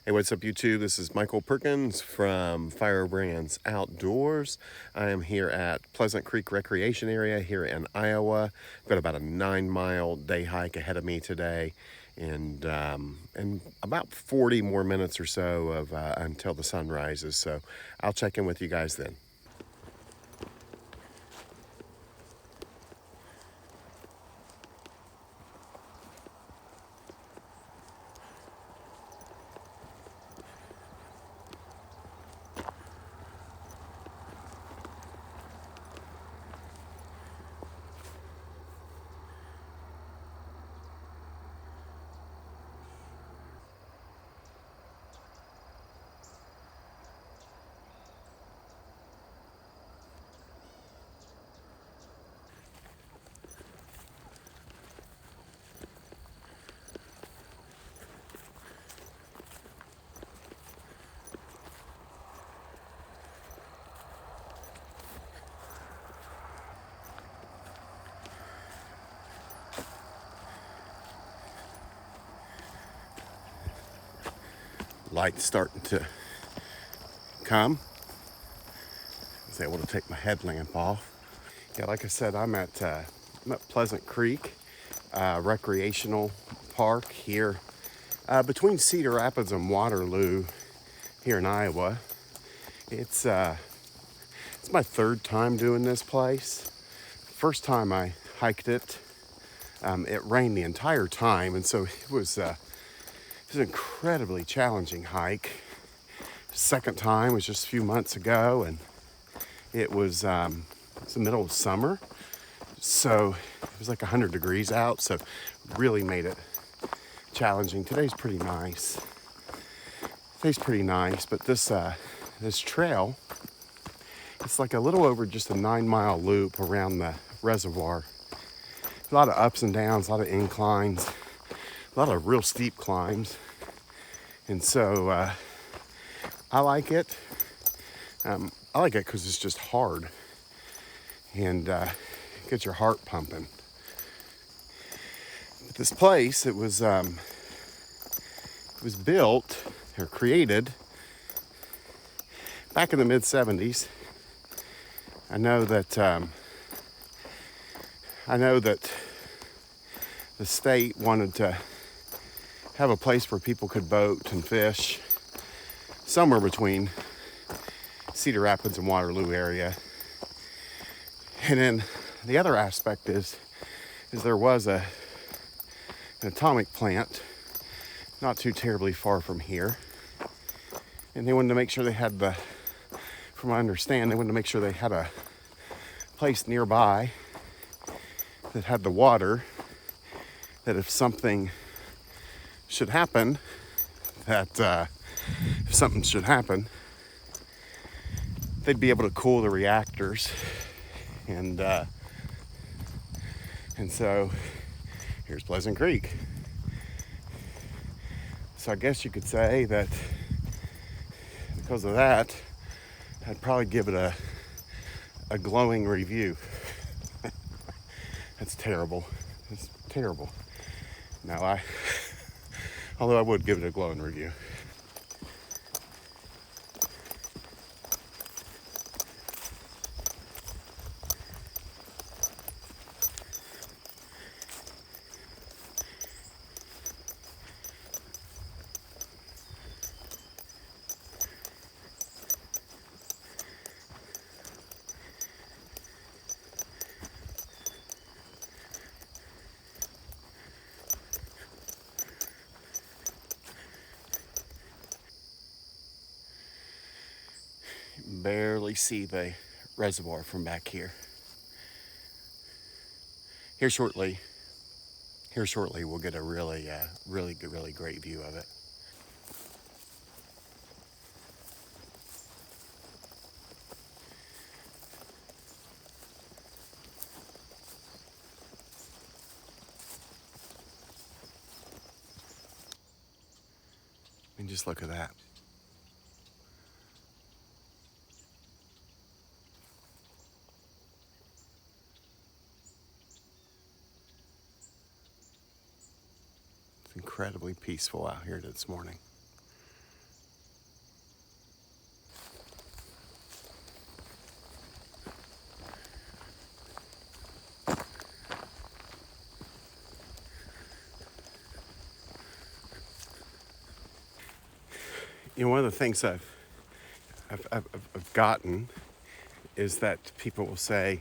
Hey, what's up, YouTube? This is Michael Perkins from Firebrand's Outdoors. I am here at Pleasant Creek Recreation Area here in Iowa. I've got about a 9-mile day hike ahead of me today, and about 40 more minutes or so of until the sun rises. So I'll check in with you guys then. Light's starting to come. I was able to take my headlamp off. Yeah, like I said, I'm at Pleasant Creek Recreational Park here between Cedar Rapids and Waterloo here in Iowa. It's my third time doing this place. First time I hiked it, it rained the entire time, and so it was an incredibly challenging hike. Second time was just a few months ago, and it was the middle of summer, so it was like 100 degrees out, so really made it challenging. Today's pretty nice. But this trail, it's like a little over just a 9-mile loop around the reservoir. A lot of ups and downs, a lot of inclines, a lot of real steep climbs. And so I like it. I like it because it's just hard and gets your heart pumping. But this place, it was built or created back in the mid-70s. I know that the state wanted to have a place where people could boat and fish somewhere between Cedar Rapids and Waterloo area. And then the other aspect is there was an atomic plant not too terribly far from here. And they wanted to make sure they had from what I understand, they wanted to make sure they had a place nearby that had the water, that if something should happen, they'd be able to cool the reactors. And so here's Pleasant Creek. So I guess you could say that because of that, I'd probably give it a glowing review. That's terrible. It's terrible. No, although I would give it a glowing review. Barely see the reservoir from back here. Here shortly we'll get a really great view of it. And just look at that. It's incredibly peaceful out here this morning. one of the things I've gotten is that people will say,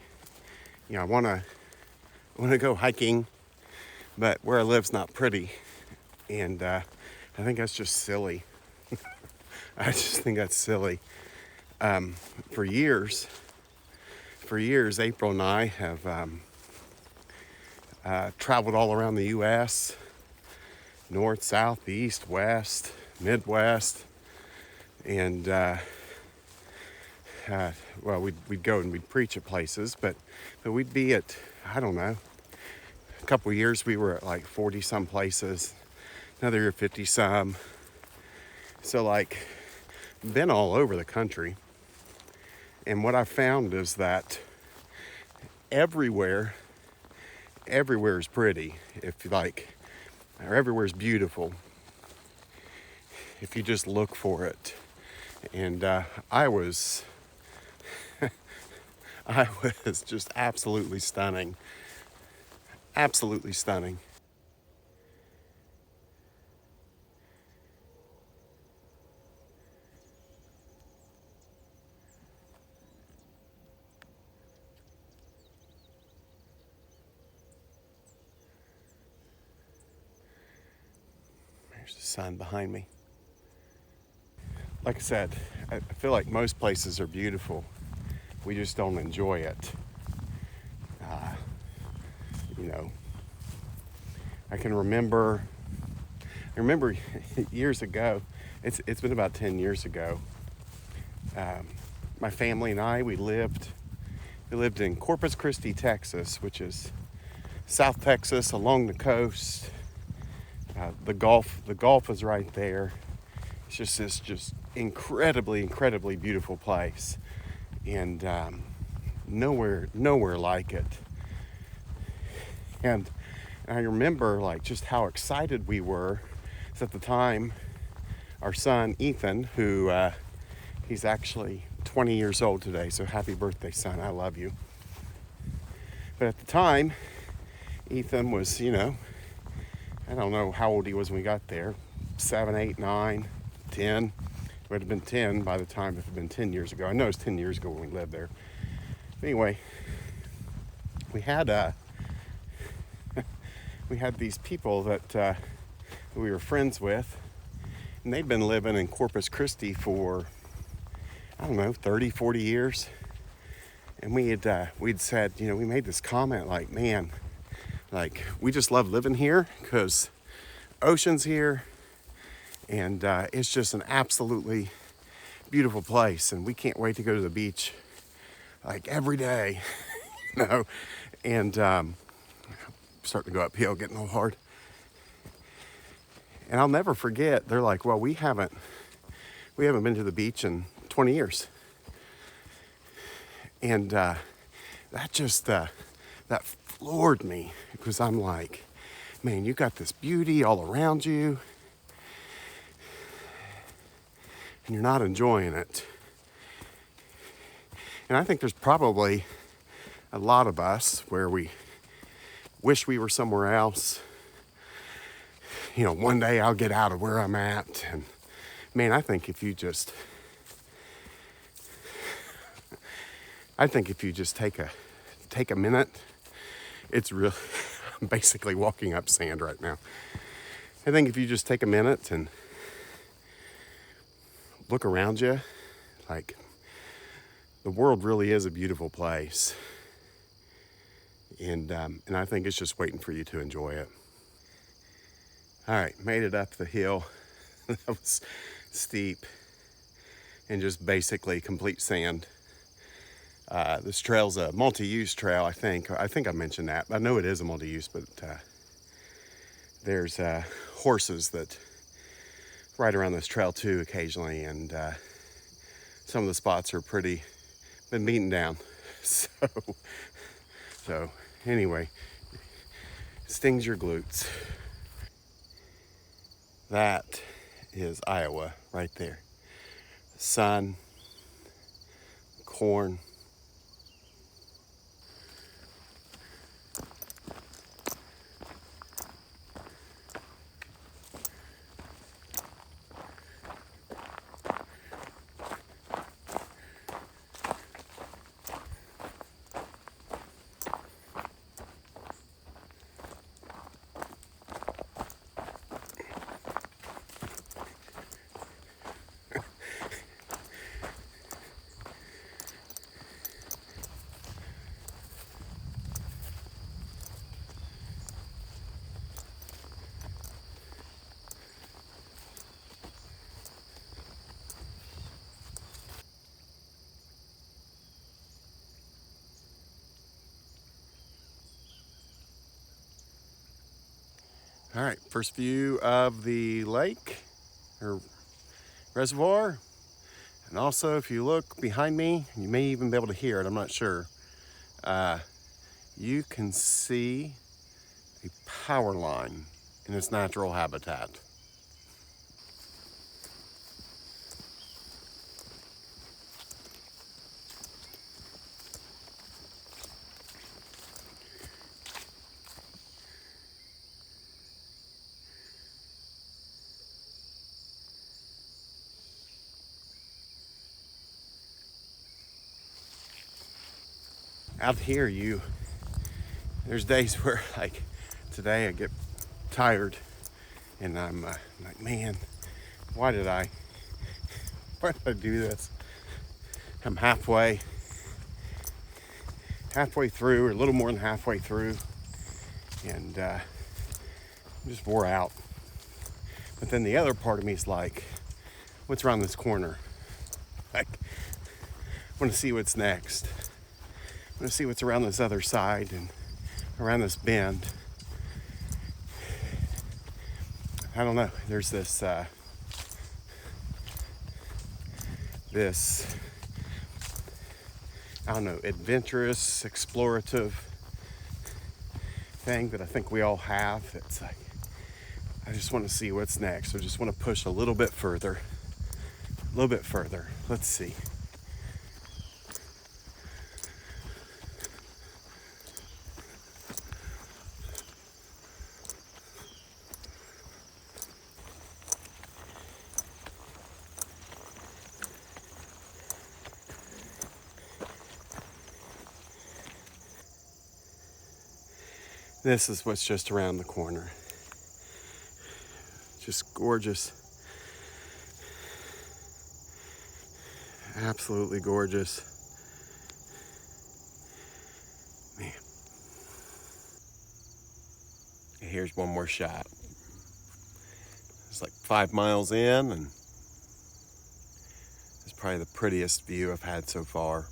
I want to go hiking, but where I live's not pretty, and I think that's just silly. I just think that's silly. For years, April and I have traveled all around the U.S., north, south, east, west, Midwest, and well, we'd go and we'd preach at places, but we'd be at, I don't know, a couple of years we were at like 40 some places, another year 50 some. So like, been all over the country, and what I found is that everywhere is pretty, if you like, or everywhere is beautiful if you just look for it. And I was just absolutely stunning. Absolutely stunning. There's the sun behind me. Like I said, I feel like most places are beautiful. We just don't enjoy it. Uh, you know, I can remember years ago, it's been about 10 years ago, my family and I, we lived in Corpus Christi, Texas, which is South Texas along the coast. The Gulf is right there. It's just this just incredibly beautiful place, and nowhere like it. And I remember like just how excited we were. So at the time, our son Ethan, who he's actually 20 years old today, so happy birthday, son, I love you. But at the time, Ethan was, I don't know how old he was when we got there, 7, 8, 9, 10. It would have been 10 by the time it had been 10 years ago. I know it was 10 years ago when we lived there. But anyway, we had these people that we were friends with, and they'd been living in Corpus Christi for, I don't know, 30, 40 years. And we'd said, we made this comment like, man, like, we just love living here because ocean's here, and it's just an absolutely beautiful place, and we can't wait to go to the beach like every day, and starting to go uphill, getting a little hard. And I'll never forget, they're like, well, we haven't been to the beach in 20 years. And that floored me, because I'm like, man, you got this beauty all around you, and you're not enjoying it. And I think there's probably a lot of us where we wish we were somewhere else. One day I'll get out of where I'm at. And man, I think if you just take a minute, it's really, I'm basically walking up sand right now. I think if you just take a minute and look around you, like, the world really is a beautiful place. And I think it's just waiting for you to enjoy it. All right, made it up the hill. That was steep and just basically complete sand. This trail's a multi-use trail, I think. I think I mentioned that. I know it is a multi-use, but there's horses that ride around this trail too occasionally, and some of the spots are been beaten down. So anyway, stings your glutes. That is Iowa right there. Sun, corn. All right, first view of the lake or reservoir. And also, if you look behind me, you may even be able to hear it, I'm not sure. You can see a power line in its natural habitat. Out here, there's days where, like today, I get tired and I'm like, man, why did I do this? I'm halfway through, or a little more than halfway through, and I'm just wore out. But then the other part of me is like, what's around this corner? Like, I want to see what's next. I want to see what's around this other side and around this bend. I don't know. There's this I don't know, adventurous, explorative thing that I think we all have. It's like, I just want to see what's next. I just want to push a little bit further. Let's see. This is what's just around the corner. Just gorgeous. Absolutely gorgeous. Man. Here's one more shot. It's like 5 miles in, and it's probably the prettiest view I've had so far.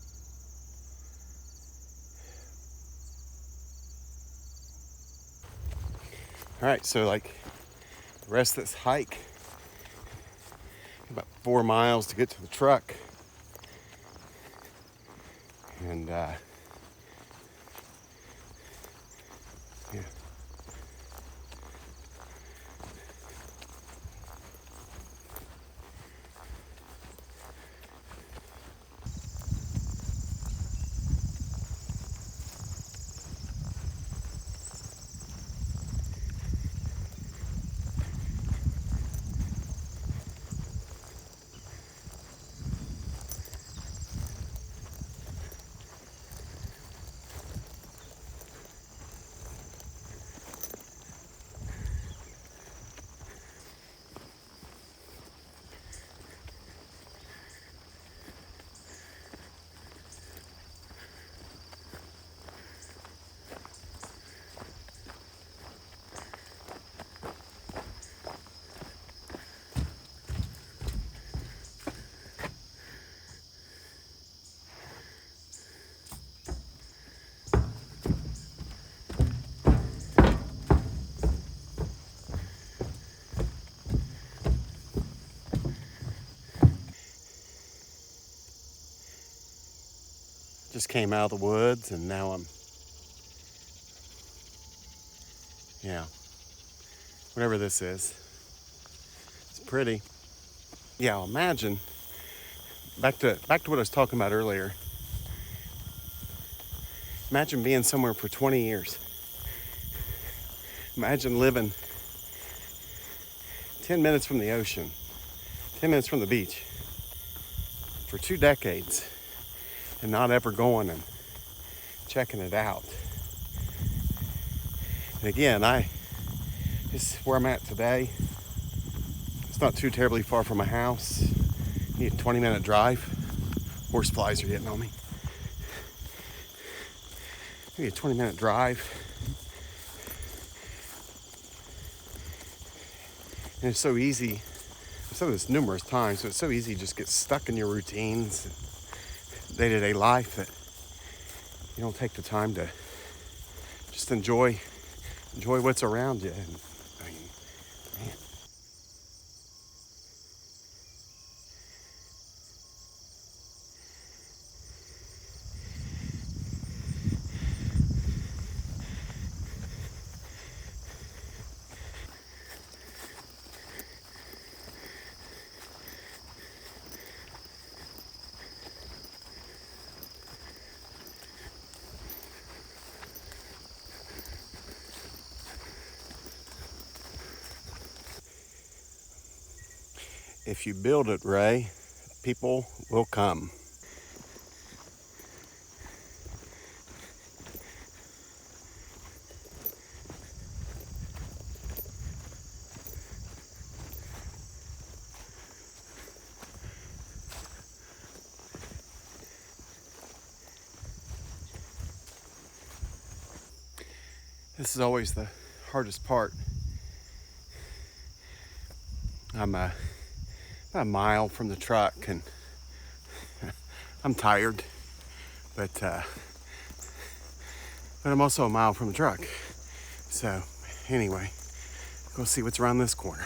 All right, so like the rest of this hike, about 4 miles to get to the truck. And yeah. Just came out of the woods, and now I'm, whatever this is. It's pretty. Yeah, imagine, back to what I was talking about earlier. Imagine being somewhere for 20 years. Imagine living 10 minutes from the ocean, 10 minutes from the beach for 2 decades and not ever going and checking it out. And again, this is where I'm at today. It's not too terribly far from my house. Need a 20-minute drive. Horse flies are getting on me. Maybe a 20-minute drive. And it's so easy. I've said this numerous times, but it's so easy to just get stuck in your routines and day-to-day life that you don't take the time to just enjoy what's around you. And, I mean, If you build it, Ray, people will come. This is always the hardest part. I'm about a mile from the truck and I'm tired, but I'm also a mile from the truck. So anyway, go see what's around this corner.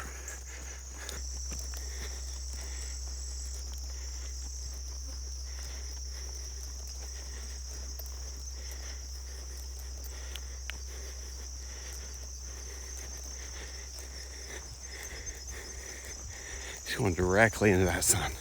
It's going directly into that sun.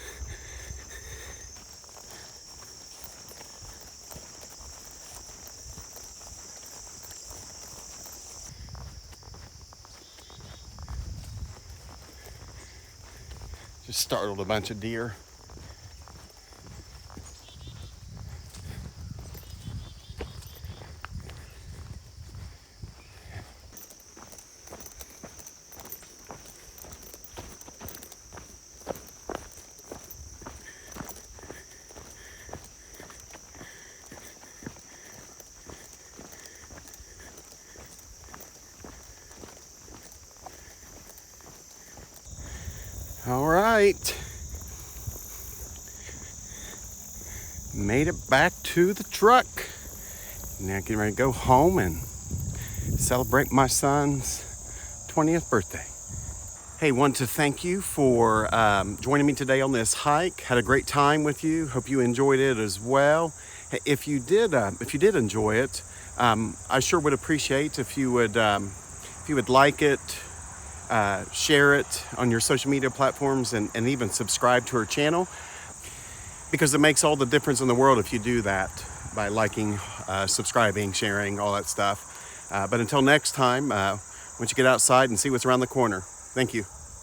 Just startled a bunch of deer. All right. Made it back to the truck. Now getting ready to go home and celebrate my son's 20th birthday. Hey, want to thank you for joining me today on this hike. Had a great time with you. Hope you enjoyed it as well. Hey, if you did enjoy it, I sure would appreciate if you would like it, share it on your social media platforms, and even subscribe to our channel, because it makes all the difference in the world if you do that by liking, subscribing, sharing, all that stuff. But until next time, once you get outside and see what's around the corner. Thank you.